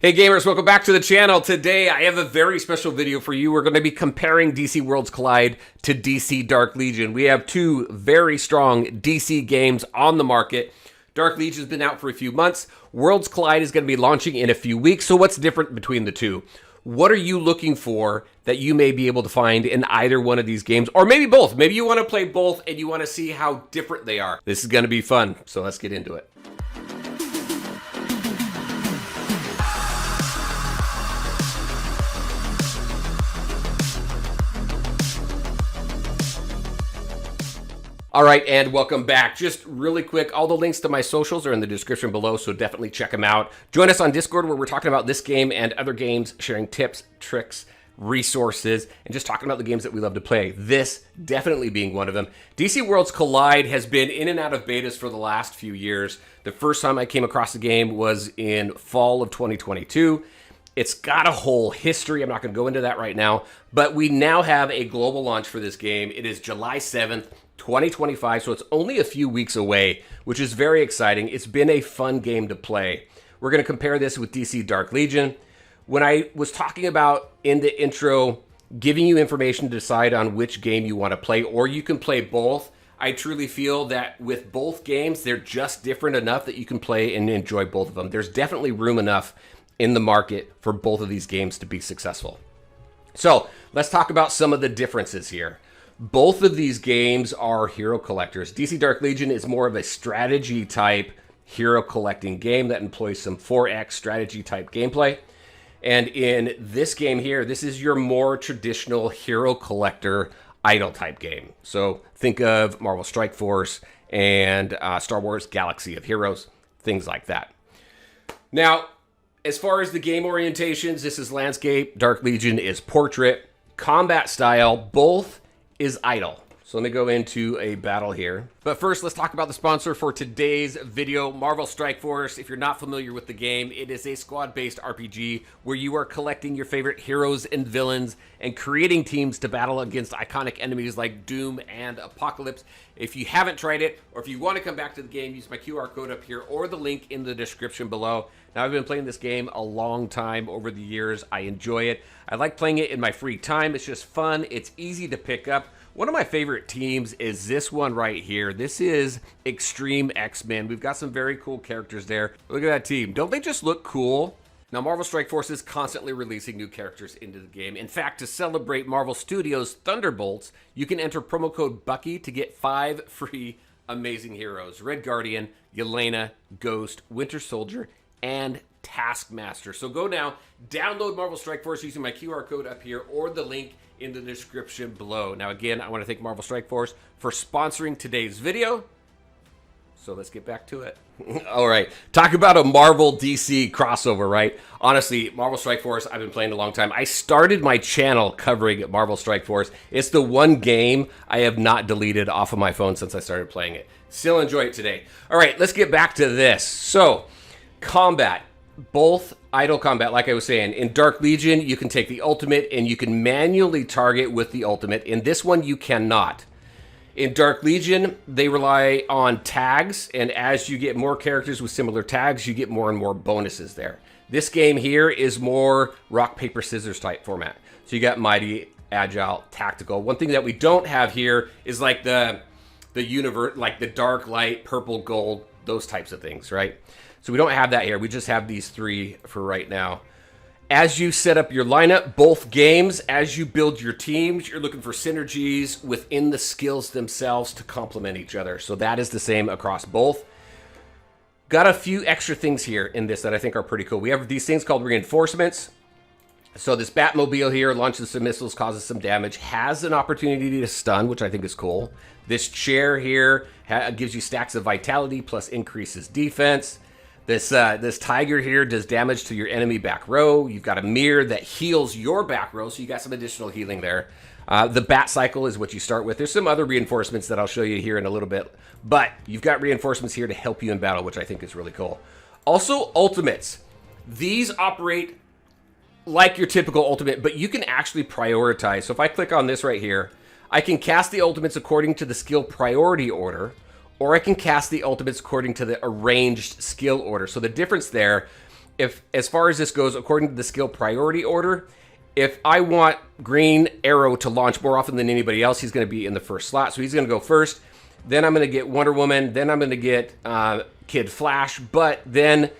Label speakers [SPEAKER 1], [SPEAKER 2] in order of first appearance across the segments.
[SPEAKER 1] Hey gamers, welcome back to the channel. Today I have a very special video for you. We're going to be comparing DC Worlds Collide to DC Dark Legion. We have two very strong DC games on the market. Dark Legion's been out for a few months. Worlds Collide is going to be launching in a few weeks. So what's different between the two? What are you looking for that you may be able to find in either one of these games? Or maybe both. Maybe you want to play both and you want to see how different they are. This is going to be fun. So let's get into it. All right, and welcome back. Just really quick, all the links to my socials are in the description below, so definitely check them out. Join us on Discord where we're talking about this game and other games, sharing tips, tricks, resources, and just talking about the games that we love to play. This definitely being one of them. DC Worlds Collide has been in and out of betas for the last few years. The first time I came across the game was in fall of 2022. It's got a whole history. I'm not going to go into that right now, but we now have a global launch for this game. It is July 7th. 2025, so it's only a few weeks away, which is very exciting. It's been a fun game to play. We're going to compare this with DC Dark Legion. When I was talking about in the intro, giving you information to decide on which game you want to play, or you can play both, I truly feel that with both games, they're just different enough that you can play and enjoy both of them. There's definitely room enough in the market for both of these games to be successful. So let's talk about some of the differences here. Both of these games are hero collectors. DC Dark Legion is more of a strategy type hero collecting game that employs some 4X strategy type gameplay. And in this game here, this is your more traditional hero collector idle type game. So think of Marvel Strike Force and Star Wars Galaxy of Heroes, things like that. Now, as far as the game orientations, this is landscape, Dark Legion is portrait, combat style, both is idle. So let me go into a battle here. But first, let's talk about the sponsor for today's video, Marvel Strike Force. If you're not familiar with the game, it is a squad-based RPG where you are collecting your favorite heroes and villains and creating teams to battle against iconic enemies like Doom and Apocalypse. If you haven't tried it, or if you want to come back to the game, use my QR code up here or the link in the description below. Now, I've been playing this game a long time over the years. I enjoy it. I like playing it in my free time. It's just fun. It's easy to pick up. One of my favorite teams is this one right here. This is Extreme X-Men. We've got some very cool characters there. Look at that team. Don't they just look cool? Now, Marvel Strike Force is constantly releasing new characters into the game. In fact, to celebrate Marvel Studios' Thunderbolts, you can enter promo code Bucky to get 5 free amazing heroes. Red Guardian, Yelena, Ghost, Winter Soldier, and Taskmaster. So go now, download Marvel Strike Force using my QR code up here or the link in the description below. Now, again, I want to thank Marvel Strike Force for sponsoring today's video. So let's get back to it. All right, talk about a Marvel DC crossover, right? Honestly, Marvel Strike Force, I've been playing a long time. I started my channel covering Marvel Strike Force. It's the one game I have not deleted off of my phone since I started playing it. Still enjoy it today. All right, let's get back to this. So, combat. Both idle combat, like I was saying. In Dark Legion, you can take the ultimate and you can manually target with the ultimate. In this one, you cannot. In Dark Legion, they rely on tags, and as you get more characters with similar tags, you get more and more bonuses there. This game here is more rock, paper, scissors type format. So you got mighty, agile, tactical. One thing that we don't have here is like the universe, like the dark, light, purple, gold, those types of things, right? So we don't have that here. We just have these three for right now. As you set up your lineup, both games, as you build your teams, you're looking for synergies within the skills themselves to complement each other. So that is the same across both. Got a few extra things here in this that I think are pretty cool. We have these things called reinforcements. So this Batmobile here launches some missiles, causes some damage, has an opportunity to stun, which I think is cool. This chair here gives you stacks of vitality plus increases defense. This tiger here does damage to your enemy back row. You've got a mirror that heals your back row, so you got some additional healing there. The bat cycle is what you start with. There's some other reinforcements that I'll show you here in a little bit, but you've got reinforcements here to help you in battle, which I think is really cool. Also, ultimates. These operate like your typical ultimate, but you can actually prioritize. So if I click on this right here, I can cast the ultimates according to the skill priority order, or I can cast the ultimates according to the arranged skill order. So the difference there if as far as this goes, according to the skill priority order, if I want Green Arrow to launch more often than anybody else, he's going to be in the first slot. So he's going to go first. Then I'm going to get Wonder Woman. Then I'm going to get Kid Flash. But then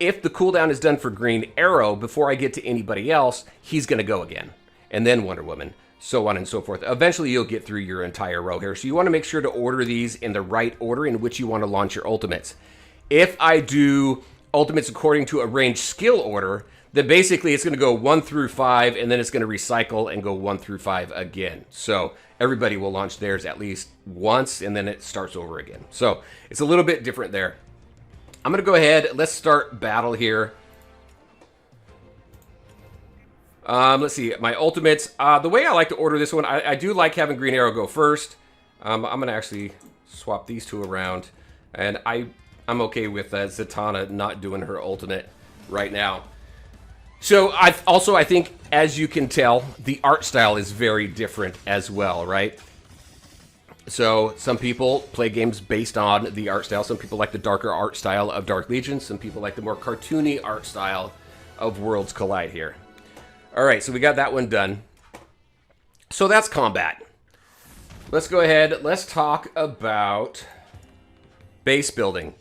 [SPEAKER 1] if the cooldown is done for Green Arrow before I get to anybody else, he's going to go again. And then Wonder Woman, so on and so forth. Eventually, you'll get through your entire row here. So you want to make sure to order these in the right order in which you want to launch your ultimates. If I do ultimates according to a range skill order, then basically it's going to go 1 through 5, and then it's going to recycle and go 1 through 5 again. So everybody will launch theirs at least once, and then it starts over again. So it's a little bit different there. I'm going to go ahead. Let's start battle here. Let's see. My ultimates. The way I like to order this one, I do like having Green Arrow go first. I'm going to actually swap these two around. And I'm okay with Zatanna not doing her ultimate right now. So I think, as you can tell, the art style is very different as well, right? So some people play games based on the art style. Some people like the darker art style of Dark Legion. Some people like the more cartoony art style of Worlds Collide here. All right, so we got that one done. So that's combat. Let's go ahead. Let's talk about base building.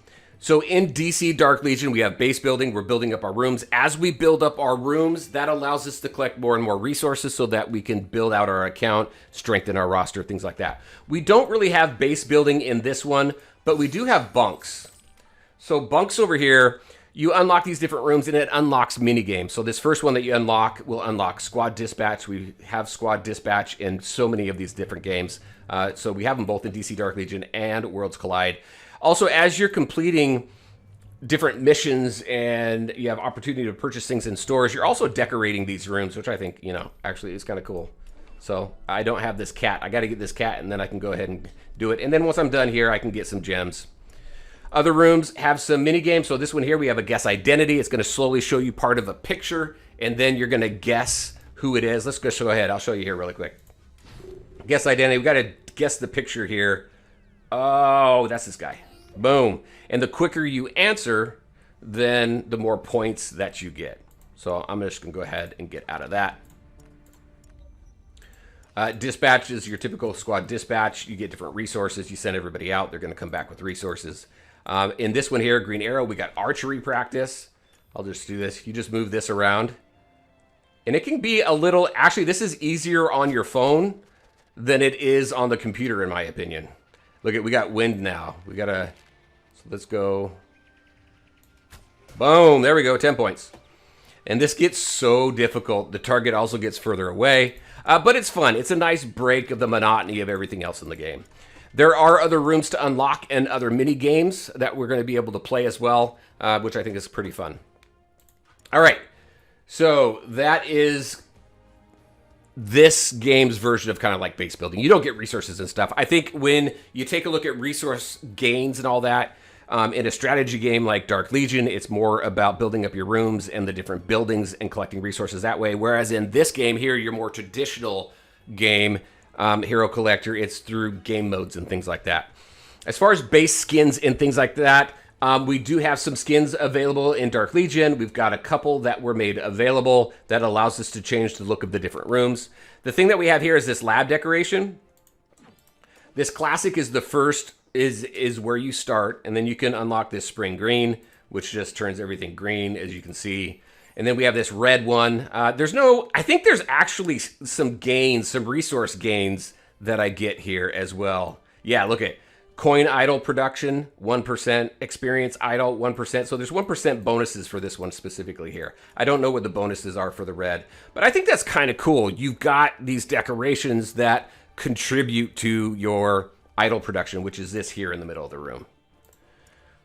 [SPEAKER 1] So in DC Dark Legion, we have base building. We're building up our rooms. As we build up our rooms, that allows us to collect more and more resources so that we can build out our account, strengthen our roster, things like that. We don't really have base building in this one, but we do have bunks. So bunks over here, you unlock these different rooms and it unlocks mini games. So this first one that you unlock will unlock Squad Dispatch. We have Squad Dispatch in so many of these different games. So we have them both in DC Dark Legion and Worlds Collide. Also, as you're completing different missions and you have opportunity to purchase things in stores, you're also decorating these rooms, which I think, you know, actually is kind of cool. So I don't have this cat. I got to get this cat, and then I can go ahead and do it. And then once I'm done here, I can get some gems. Other rooms have some mini games. So this one here, we have a guess identity. It's going to slowly show you part of a picture, and then you're going to guess who it is. Let's go ahead. I'll show you here really quick. Guess identity. We got to guess the picture here. Oh, that's this guy. Boom. And the quicker you answer, then the more points that you get. So I'm just going to go ahead and get out of that. Dispatch is your typical squad dispatch. You get different resources. You send everybody out. They're going to come back with resources. In this one here, Green Arrow, we got archery practice. I'll just do this. You just move this around. And it can be a little... Actually, this is easier on your phone than it is on the computer, in my opinion. Look at, we got wind now. We got to... So let's go... Boom. There we go. 10 points. And this gets so difficult. The target also gets further away. But it's fun. It's a nice break of the monotony of everything else in the game. There are other rooms to unlock and other mini games that we're going to be able to play as well, which I think is pretty fun. All right. So that is this game's version of kind of like base building. You don't get resources and stuff. I think when you take a look at resource gains and all that, in a strategy game like Dark Legion, it's more about building up your rooms and the different buildings and collecting resources that way. Whereas in this game here, your more traditional game, Hero Collector, it's through game modes and things like that. As far as base skins and things like that, we do have some skins available in Dark Legion. We've got a couple that were made available that allows us to change the look of the different rooms. The thing that we have here is this lab decoration. This classic is the first... is where you start, and then you can unlock this spring green, which just turns everything green, as you can see. And then we have this red one. I think there's actually some gains, some resource gains that I get here as well. Yeah, look at coin idle production, 1%, experience idle, 1%. So there's 1% bonuses for this one specifically here. I don't know what the bonuses are for the red, but I think that's kind of cool. You've got these decorations that contribute to your idle production, which is this here in the middle of the room.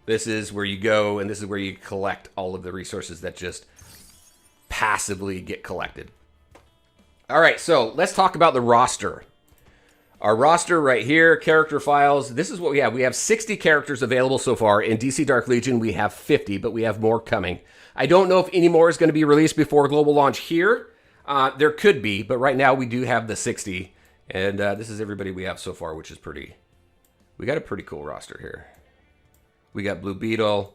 [SPEAKER 1] This is where you go, and this is where you collect all of the resources that just passively get collected. All right, so let's talk about the roster. Our roster right here, character files, this is what we have. We have 60 characters available so far. In DC Dark Legion, we have 50, but we have more coming. I don't know if any more is going to be released before global launch here. There could be, but right now we do have the 60. And this is everybody we have so far, which is pretty... We got a pretty cool roster here. We got Blue Beetle.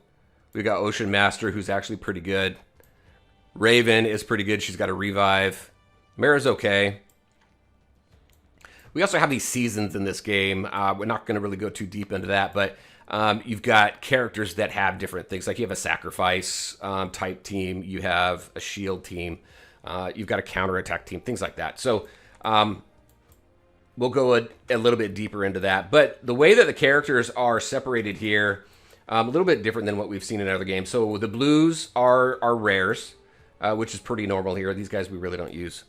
[SPEAKER 1] We got Ocean Master, who's actually pretty good. Raven is pretty good. She's got a revive. Mara's okay. We also have these seasons in this game. We're not going to really go too deep into that, but you've got characters that have different things. Like you have a sacrifice type team. You have a shield team. You've got a counterattack team, things like that. So we'll go a little bit deeper into that. But the way that the characters are separated here, a little bit different than what we've seen in other games. So the blues are rares, which is pretty normal here. These guys we really don't use.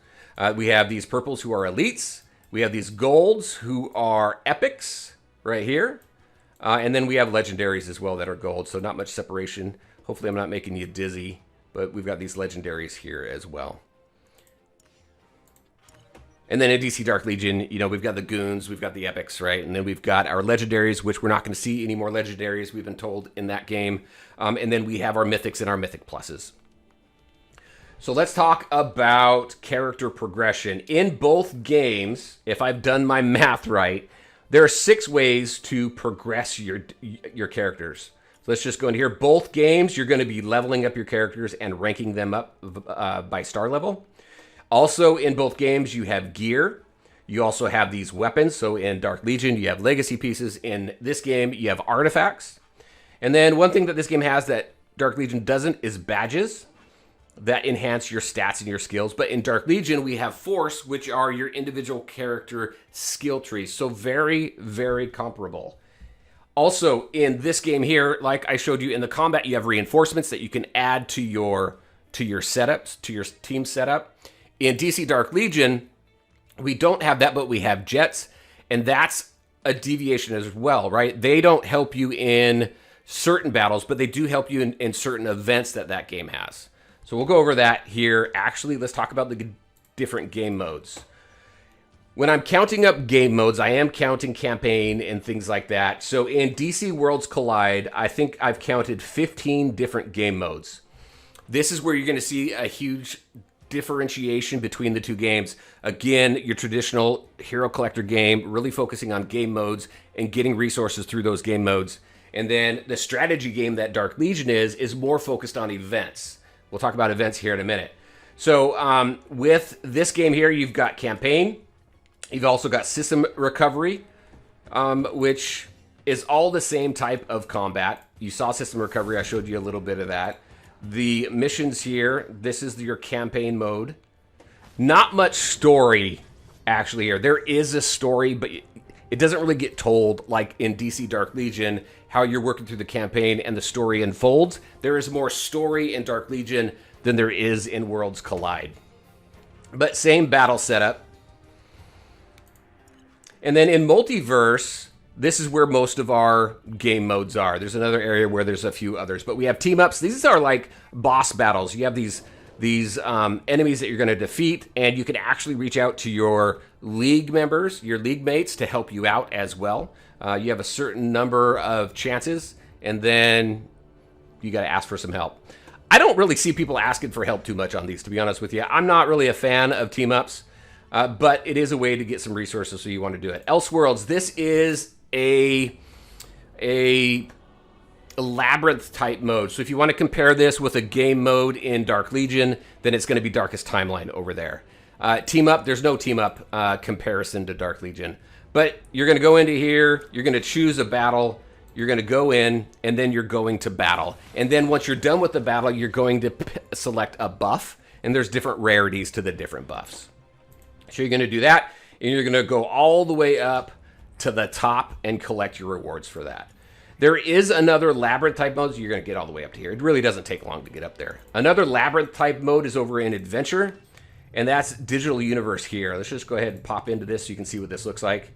[SPEAKER 1] We have these purples who are elites. We have these golds who are epics right here. And then we have legendaries as well that are gold. So not much separation. Hopefully I'm not making you dizzy. But we've got these legendaries here as well. And then in DC Dark Legion, you know, we've got the goons, we've got the epics, right? And then we've got our legendaries, which we're not going to see any more legendaries, we've been told, in that game. And then we have our mythics and our mythic pluses. So let's talk about character progression. In both games, if I've done my math right, there are 6 ways to progress your characters. So let's just go in here. Both games, you're going to be leveling up your characters and ranking them up by star level. Also, in both games, you have gear. You also have these weapons. So in Dark Legion, you have legacy pieces. In this game, you have artifacts. And then one thing that this game has that Dark Legion doesn't is badges that enhance your stats and your skills. But in Dark Legion, we have Force, which are your individual character skill trees. So very, very comparable. Also, in this game here, like I showed you in the combat, you have reinforcements that you can add to your setups, to your team setup. In DC Dark Legion, we don't have that, but we have jets, and that's a deviation as well, right? They don't help you in certain battles, but they do help you in certain events that game has. So we'll go over that here. Actually, let's talk about the different game modes. When I'm counting up game modes, I am counting campaign and things like that. So in DC Worlds Collide, I think I've counted 15 different game modes. This is where you're going to see a huge differentiation between the two games. Again, your traditional hero collector game, really focusing on game modes and getting resources through those game modes. And then the strategy game that Dark Legion is more focused on events. We'll talk about events here in a minute. So with this game here, you've got campaign. You've also got system recovery, which is all the same type of combat. You saw system recovery. I showed you a little bit of that. The missions here, this is your campaign mode. Not much story, actually, here. There is a story, but it doesn't really get told like in DC Dark Legion, how you're working through the campaign and the story unfolds. There is more story in Dark Legion than there is in Worlds Collide. But same battle setup. And then in Multiverse, this is where most of our game modes are. There's another area where there's a few others. But we have team-ups. These are like boss battles. You have these enemies that you're going to defeat, and you can actually reach out to your league members, your league mates, to help you out as well. You have a certain number of chances, and then you got to ask for some help. I don't really see people asking for help too much on these, to be honest with you. I'm not really a fan of team-ups, but it is a way to get some resources, so you want to do it. Elseworlds, this is a labyrinth type mode. So if you want to compare this with a game mode in Dark Legion, then it's going to be Darkest Timeline over there. Team up, there's no team up comparison to Dark Legion. But you're going to go into here, you're going to choose a battle, you're going to go in, and then you're going to battle. And then once you're done with the battle, you're going to select a buff, and there's different rarities to the different buffs. So you're going to do that, and you're going to go all the way up to the top and collect your rewards for that. There is another labyrinth type mode, so you're going to get all the way up to here. It really doesn't take long to get up there. Another labyrinth type mode is over in Adventure, and that's Digital Universe here. Let's just go ahead and pop into this so you can see what this looks like.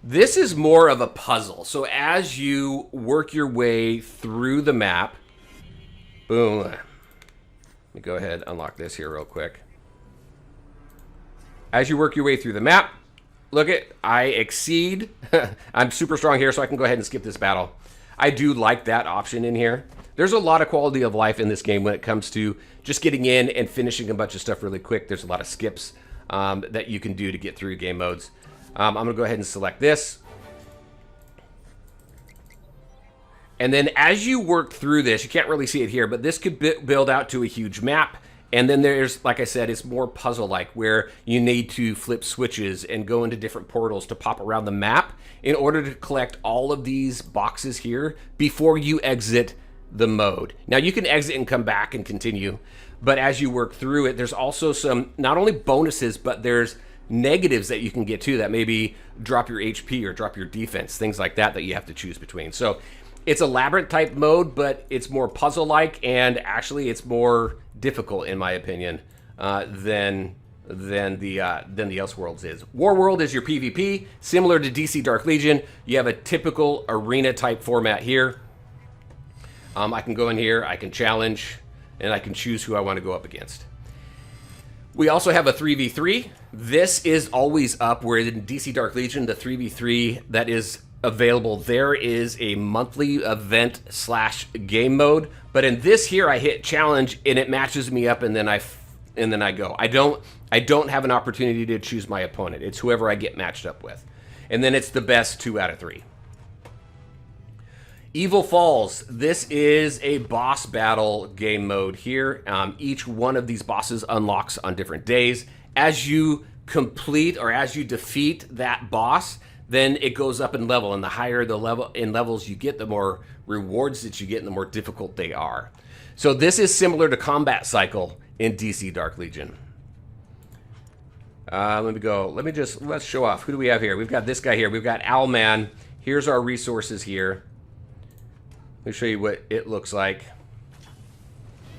[SPEAKER 1] This is more of a puzzle. So as you work your way through the map, boom. Let me go ahead and unlock this here real quick. As you work your way through the map, look at, I exceed. I'm super strong here, so I can go ahead and skip this battle. I do like that option in here. There's a lot of quality of life in this game when it comes to just getting in and finishing a bunch of stuff really quick. There's a lot of skips that you can do to get through game modes. I'm going to go ahead and select this. And then as you work through this, you can't really see it here, but this could build out to a huge map. And then there's, like I said, it's more puzzle-like where you need to flip switches and go into different portals to pop around the map in order to collect all of these boxes here before you exit the mode. Now you can exit and come back and continue, but as you work through it, there's also some, not only bonuses, but there's negatives that you can get too that maybe drop your HP or drop your defense, things like that you have to choose between. So it's a labyrinth type mode, but it's more puzzle-like, and actually it's more difficult in my opinion than the Elseworlds is. Warworld is your PvP, similar to DC Dark Legion. You have a typical arena type format here. I can go in here, I can challenge, and I can choose who I want to go up against. We also have a 3v3. This is always up, where in DC Dark Legion, the 3v3 that is available there is a monthly event / game mode. But in this here, I hit challenge and it matches me up, and then I go. I don't have an opportunity to choose my opponent. It's whoever I get matched up with. And then it's the best 2 out of 3. Evil Falls. This is a boss battle game mode here. Each one of these bosses unlocks on different days. As you complete or as you defeat that boss, then it goes up in level, and the higher the level in levels you get, the more rewards that you get and the more difficult they are. So this is similar to Combat Cycle in DC Dark Legion. Let's show off. Who do we have here? We've got this guy here. We've got Owlman. Here's our resources here. Let me show you what it looks like.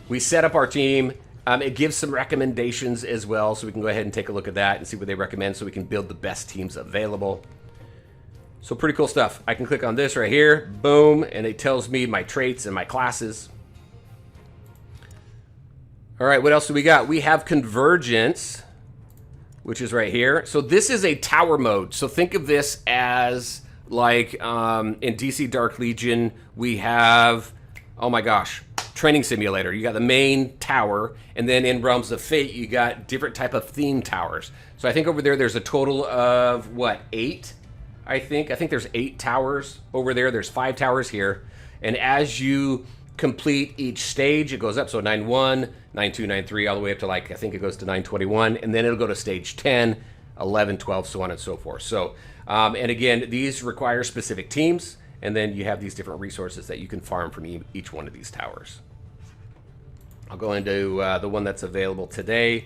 [SPEAKER 1] We set up our team. It gives some recommendations as well, so we can go ahead and take a look at that and see what they recommend so we can build the best teams available. So pretty cool stuff. I can click on this right here, boom, and it tells me my traits and my classes. All right, what else do we got? We have Convergence, which is right here. So this is a tower mode. So think of this as like in DC Dark Legion, we have, oh my gosh, Training Simulator. You got the main tower, and then in Realms of Fate, you got different type of theme towers. So I think over there's a total of, what, 8? I think there's 8 towers over there. There's 5 towers here. And as you complete each stage, it goes up. So 9-1, 9-2, 9-3, all the way up to, like, I think it goes to 9-21. And then it'll go to stage 10, 11, 12, so on and so forth. So, and again, these require specific teams. And then you have these different resources that you can farm from each one of these towers. I'll go into the one that's available today.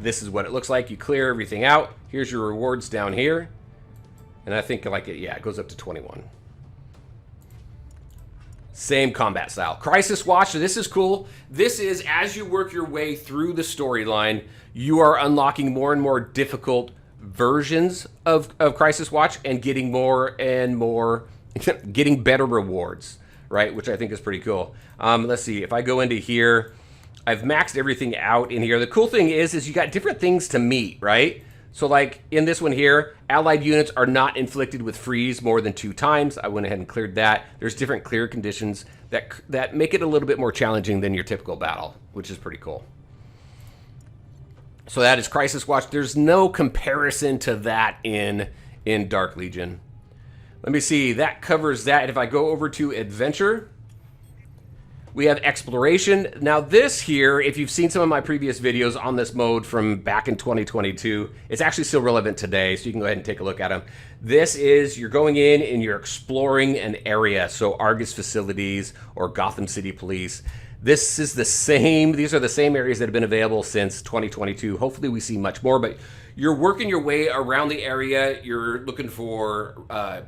[SPEAKER 1] This is what it looks like. You clear everything out. Here's your rewards down here. And I think it goes up to 21. Same combat style. Crisis Watch, so this is cool. This is, as you work your way through the storyline, you are unlocking more and more difficult versions of Crisis Watch and getting more and more, getting better rewards, right? Which I think is pretty cool. Let's see, if I go into here, I've maxed everything out in here. The cool thing is you got different things to meet, right? So like in this one here, allied units are not inflicted with freeze more than 2 times. I went ahead and cleared that. There's different clear conditions that make it a little bit more challenging than your typical battle, which is pretty cool. So that is Crisis Watch. There's no comparison to that in Dark Legion. Let me see, that covers that. If I go over to Adventure, we have Exploration. Now this here, if you've seen some of my previous videos on this mode from back in 2022, it's actually still relevant today, so you can go ahead and take a look at them. This is, you're going in and you're exploring an area, so Argus facilities or Gotham City Police. This is the same, these are the same areas that have been available since 2022. Hopefully we see much more, but you're working your way around the area. You're looking for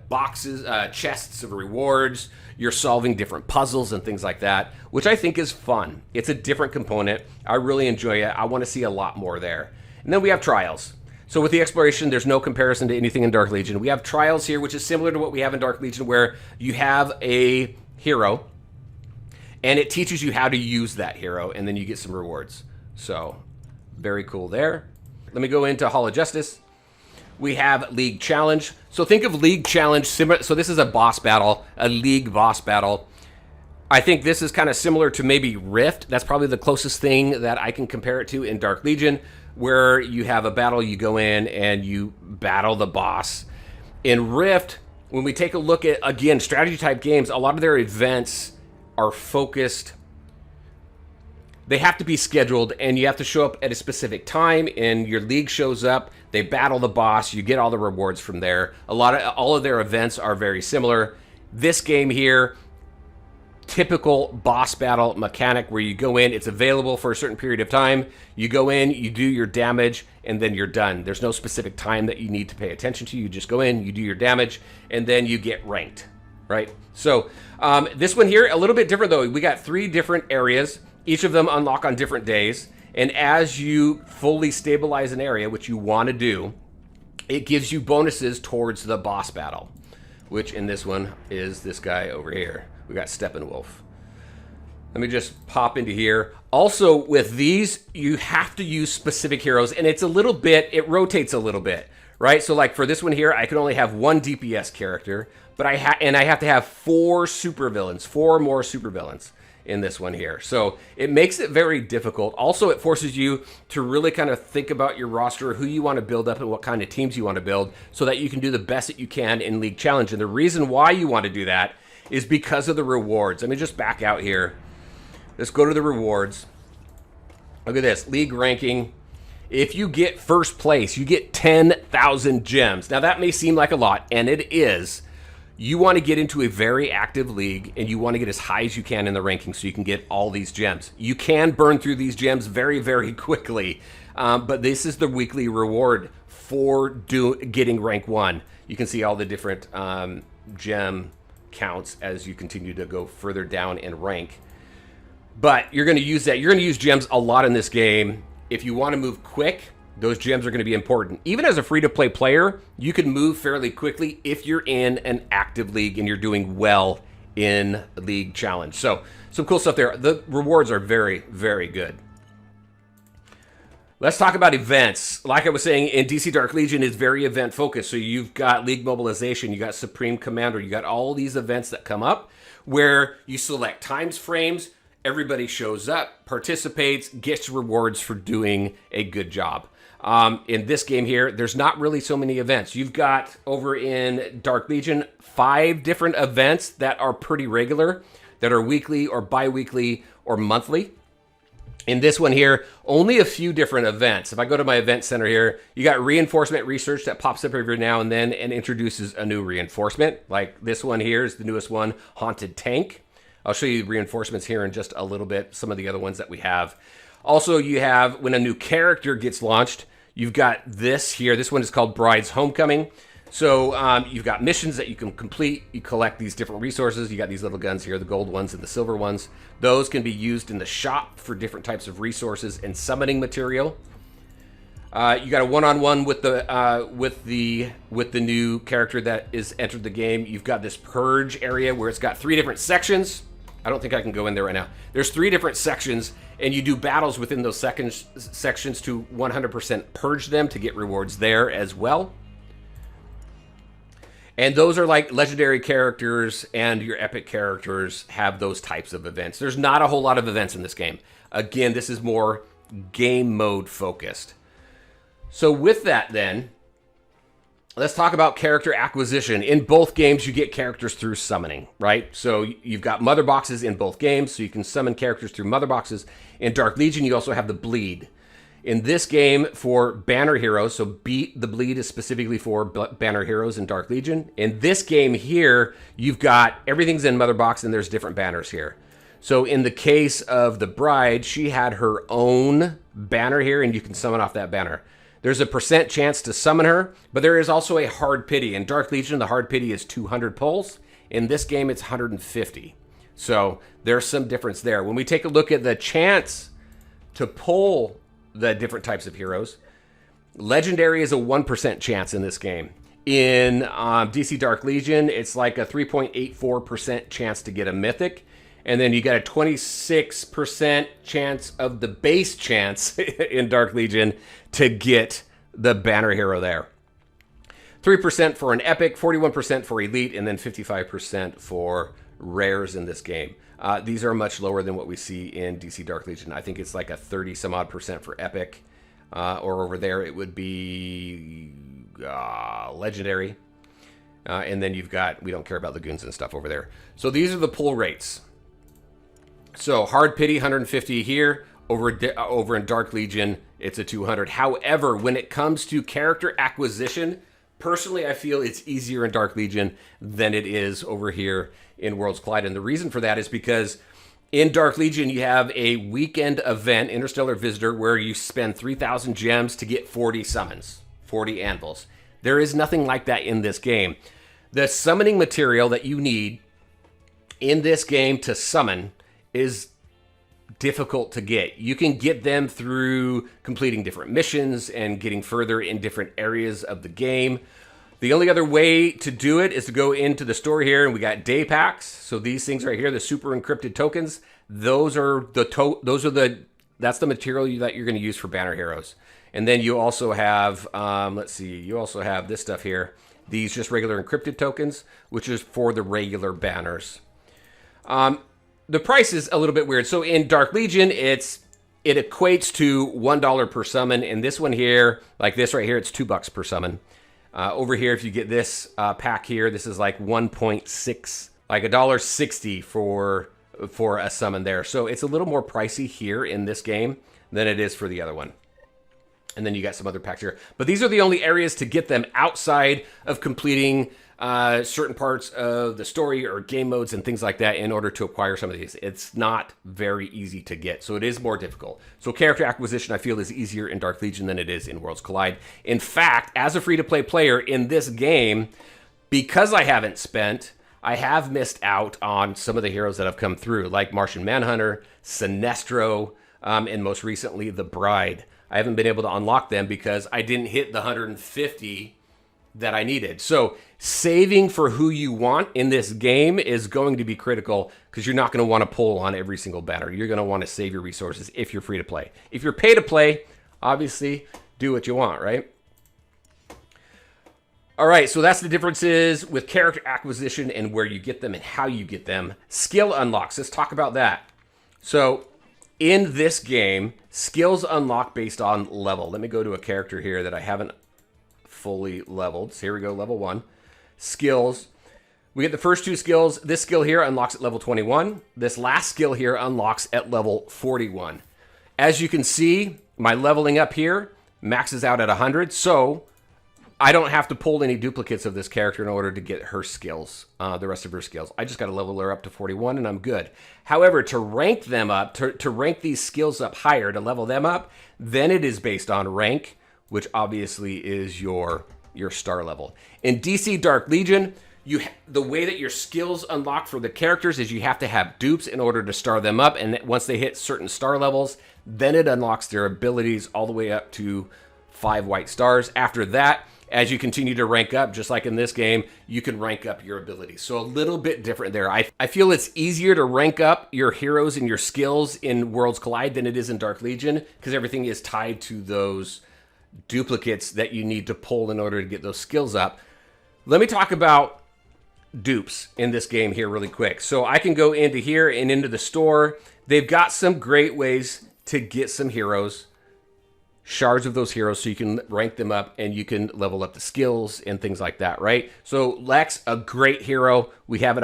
[SPEAKER 1] boxes, chests of rewards. You're solving different puzzles and things like that, which I think is fun. It's a different component. I really enjoy it. I want to see a lot more there. And then we have Trials. So with the Exploration, there's no comparison to anything in Dark Legion. We have Trials here, which is similar to what we have in Dark Legion, where you have a hero, and it teaches you how to use that hero, and then you get some rewards. So very cool there. Let me go into Hall of Justice. We have League Challenge. So think of League Challenge similar. So this is a boss battle, a league boss battle. I think this is kind of similar to maybe Rift. That's probably the closest thing that I can compare it to in Dark Legion, where you have a battle, you go in and you battle the boss. In Rift, when we take a look at, again, strategy type games, a lot of their events are focused. They have to be scheduled, and you have to show up at a specific time, and your league shows up, they battle the boss, you get all the rewards from there. All of their events are very similar. This game here, typical boss battle mechanic where you go in, it's available for a certain period of time, you go in, you do your damage, and then you're done. There's no specific time that you need to pay attention to. You just go in, you do your damage, and then you get ranked, right? So this one here, a little bit different though. We got 3 different areas. Each of them unlock on different days, and as you fully stabilize an area, which you want to do, it gives you bonuses towards the boss battle, which in this one is this guy over here. We got Steppenwolf. Let me just pop into here. Also, with these, you have to use specific heroes, and it's a little bit, it rotates a little bit, right? So like for this one here, I can only have 1 DPS character, but I have to have 4 supervillains, 4 more supervillains in this one here. So it makes it very difficult. Also, it forces you to really kind of think about your roster, who you want to build up and what kind of teams you want to build so that you can do the best that you can in League Challenge. And the reason why you want to do that is because of the rewards. Let me just back out here. Let's go to the rewards. Look at this, league ranking. If you get first place, you get 10,000 gems. Now that may seem like a lot, and it is. You want to get into a very active league, and you want to get as high as you can in the ranking so you can get all these gems. You can burn through these gems very, very quickly, but this is the weekly reward for getting rank 1. You can see all the different gem counts as you continue to go further down in rank. But you're going to use that. You're going to use gems a lot in this game. If you want to move quick, those gems are going to be important. Even as a free-to-play player, you can move fairly quickly if you're in an active league and you're doing well in League Challenge. So some cool stuff there. The rewards are very, very good. Let's talk about events. Like I was saying, in DC Dark Legion, it's very event focused. So you've got League Mobilization, you got Supreme Commander, you got all these events that come up where you select times frames, everybody shows up, participates, gets rewards for doing a good job. In this game here, there's not really so many events. You've got over in Dark Legion 5 different events that are pretty regular, that are weekly or bi-weekly or monthly. In this one here, only a few different events. If I go to my event center here, you got reinforcement research that pops up every now and then and introduces a new reinforcement. Like this one here is the newest one, Haunted Tank. I'll show you the reinforcements here in just a little bit, some of the other ones that we have. Also, you have, when a new character gets launched, you've got this here. This one is called Bride's Homecoming. So you've got missions that you can complete. You collect these different resources. You got these little guns here, the gold ones and the silver ones. Those can be used in the shop for different types of resources and summoning material. You got a one-on-one with the new character that is entered the game. You've got this purge area where it's got 3 different sections. I don't think I can go in there right now. There's 3 different sections, and you do battles within those sections to 100% purge them to get rewards there as well. And those are like legendary characters, and your epic characters have those types of events. There's not a whole lot of events in this game. Again, this is more game mode focused. So with that then, let's talk about character acquisition. In both games, you get characters through summoning, right? So you've got mother boxes in both games, so you can summon characters through mother boxes. In Dark Legion, you also have the bleed. In this game, for banner heroes, so the bleed is specifically for banner heroes in Dark Legion. In this game here, you've got everything's in mother box, and there's different banners here. So in the case of the Bride, she had her own banner here, and you can summon off that banner. There's a % chance to summon her, but there is also a hard pity. In Dark Legion, the hard pity is 200 pulls. In this game, it's 150. So there's some difference there. When we take a look at the chance to pull the different types of heroes, Legendary is a 1% chance in this game. In DC Dark Legion, it's like a 3.84% chance to get a Mythic. And then you got a 26% chance of the base chance in Dark Legion to get the banner hero there. 3% for an epic, 41% for elite, and then 55% for rares in this game. These are much lower than what we see in DC Dark Legion. I think it's like a 30 some odd % for epic, or over there it would be legendary. And then you've got, we don't care about Lagoons and stuff over there. So these are the pull rates. So Hard Pity, 150 here. Over in Dark Legion, it's a 200. However, when it comes to character acquisition, personally, I feel it's easier in Dark Legion than it is over here in Worlds Collide. And the reason for that is because in Dark Legion, you have a weekend event, Interstellar Visitor, where you spend 3,000 gems to get 40 summons, 40 anvils. There is nothing like that in this game. The summoning material that you need in this game to summon is difficult to get. You can get them through completing different missions and getting further in different areas of the game. The only other way to do it is to go into the store here, and we got day packs. So these things right here, the super encrypted tokens, that's the material that you're going to use for banner heroes. And then you also have, you also have this stuff here. These just regular encrypted tokens, which is for the regular banners. The price is a little bit weird. So in Dark Legion, it equates to $1 per summon. And this one here, like this right here, it's $2 per summon. Over here, if you get this pack here, this is like 1.6, like $1.60 for a summon there. So it's a little more pricey here in this game than it is for the other one. And then you got some other packs here. But these are the only areas to get them outside of completing certain parts of the story or game modes and things like that in order to acquire some of these. It's not very easy to get, so it is more difficult. So character acquisition, I feel, is easier in Dark Legion than it is in Worlds Collide. In fact, as a free-to-play player in this game, because I haven't spent, I have missed out on some of the heroes that have come through, like Martian Manhunter, Sinestro, and most recently, The Bride. I haven't been able to unlock them because I didn't hit the 150 that I needed. So saving for who you want in this game is going to be critical because you're not going to want to pull on every single banner. You're going to want to save your resources if you're free to play. If you're pay to play, obviously do what you want, right? All right, so that's the differences with character acquisition and where you get them and how you get them. Skill unlocks, let's talk about that. So in this game, skills unlock based on level. Let me go to a character here that I haven't fully leveled. So here we go, level 1. Skills. We get the first 2 skills. This skill here unlocks at level 21. This last skill here unlocks at level 41. As you can see, my leveling up here maxes out at 100, so I don't have to pull any duplicates of this character in order to get her skills, the rest of her skills. I just got to level her up to 41 and I'm good. However, to rank them up, to rank these skills up higher, to level them up, then it is based on rank, which obviously is your star level. In DC Dark Legion, the way that your skills unlock for the characters is you have to have dupes in order to star them up, and once they hit certain star levels, then it unlocks their abilities all the way up to 5 white stars. After that, as you continue to rank up, just like in this game, you can rank up your abilities. So a little bit different there. I feel it's easier to rank up your heroes and your skills in Worlds Collide than it is in Dark Legion, because everything is tied to those duplicates that you need to pull in order to get those skills up. Let me talk about dupes in this game here really quick. So I can go into here and into the store. They've got some great ways to get some heroes, shards of those heroes, so you can rank them up and you can level up the skills and things like that, right? So Lex, a great hero. We have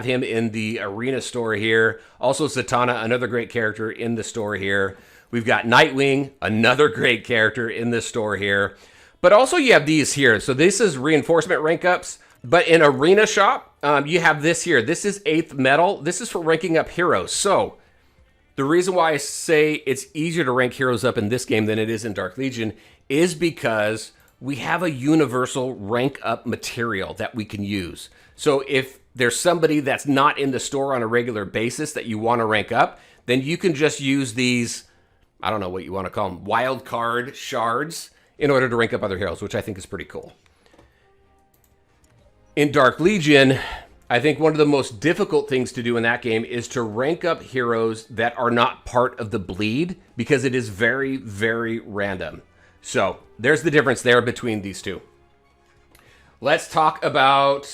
[SPEAKER 1] him in the arena store here. Also Zatanna, another great character in the store here. We've got Nightwing, another great character in this store here. But also you have these here. So this is reinforcement rank ups. But in Arena Shop, you have this here. This is 8th Metal. This is for ranking up heroes. So the reason why I say it's easier to rank heroes up in this game than it is in Dark Legion is because we have a universal rank up material that we can use. So if there's somebody that's not in the store on a regular basis that you want to rank up, then you can just use these, I don't know what you want to call them, wild card shards in order to rank up other heroes, which I think is pretty cool. In Dark Legion, I think one of the most difficult things to do in that game is to rank up heroes that are not part of the bleed, because it is very, very random. So there's the difference there between these two. Let's talk about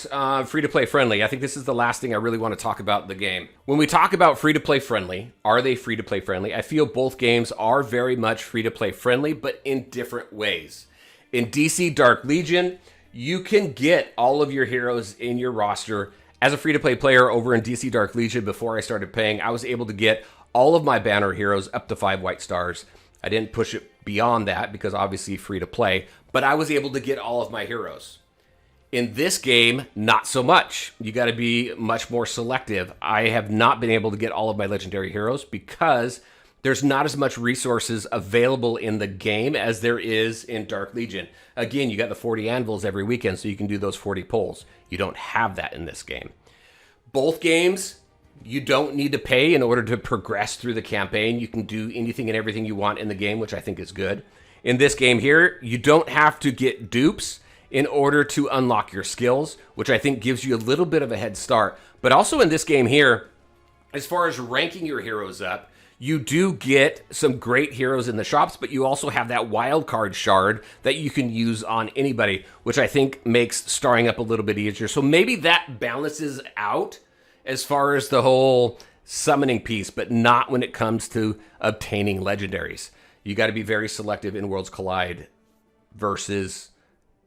[SPEAKER 1] free-to-play friendly. I think this is the last thing I really want to talk about in the game. When we talk about free-to-play friendly, are they free-to-play friendly? I feel both games are very much free-to-play friendly, but in different ways. In DC Dark Legion, you can get all of your heroes in your roster. As a free-to-play player over in DC Dark Legion, before I started paying, I was able to get all of my banner heroes up to 5 white stars. I didn't push it beyond that because obviously free-to-play, but I was able to get all of my heroes. In this game, not so much. You got to be much more selective. I have not been able to get all of my legendary heroes because there's not as much resources available in the game as there is in Dark Legion. Again, you got the 40 anvils every weekend, so you can do those 40 pulls. You don't have that in this game. Both games, you don't need to pay in order to progress through the campaign. You can do anything and everything you want in the game, which I think is good. In this game here, you don't have to get dupes in order to unlock your skills, which I think gives you a little bit of a head start. But also in this game here, as far as ranking your heroes up, you do get some great heroes in the shops, but you also have that wild card shard that you can use on anybody, which I think makes starring up a little bit easier. So maybe that balances out as far as the whole summoning piece, but not when it comes to obtaining legendaries. You got to be very selective in Worlds Collide versus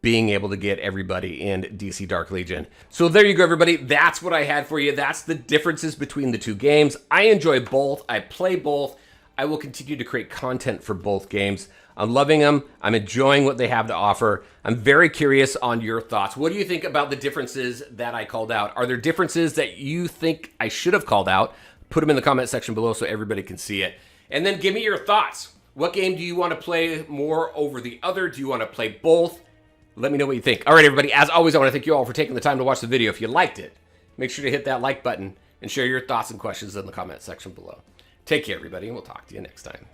[SPEAKER 1] being able to get everybody in DC Dark Legion. So there you go, everybody. That's what I had for you. That's the differences between the two games. I enjoy both. I play both. I will continue to create content for both games. I'm loving them. I'm enjoying what they have to offer. I'm very curious on your thoughts. What do you think about the differences that I called out? Are there differences that you think I should have called out? Put them in the comment section below so everybody can see it. And then give me your thoughts. What game do you want to play more over the other? Do you want to play both? Let me know what you think. All right, everybody, as always, I want to thank you all for taking the time to watch the video. If you liked it, make sure to hit that like button and share your thoughts and questions in the comment section below. Take care, everybody, and we'll talk to you next time.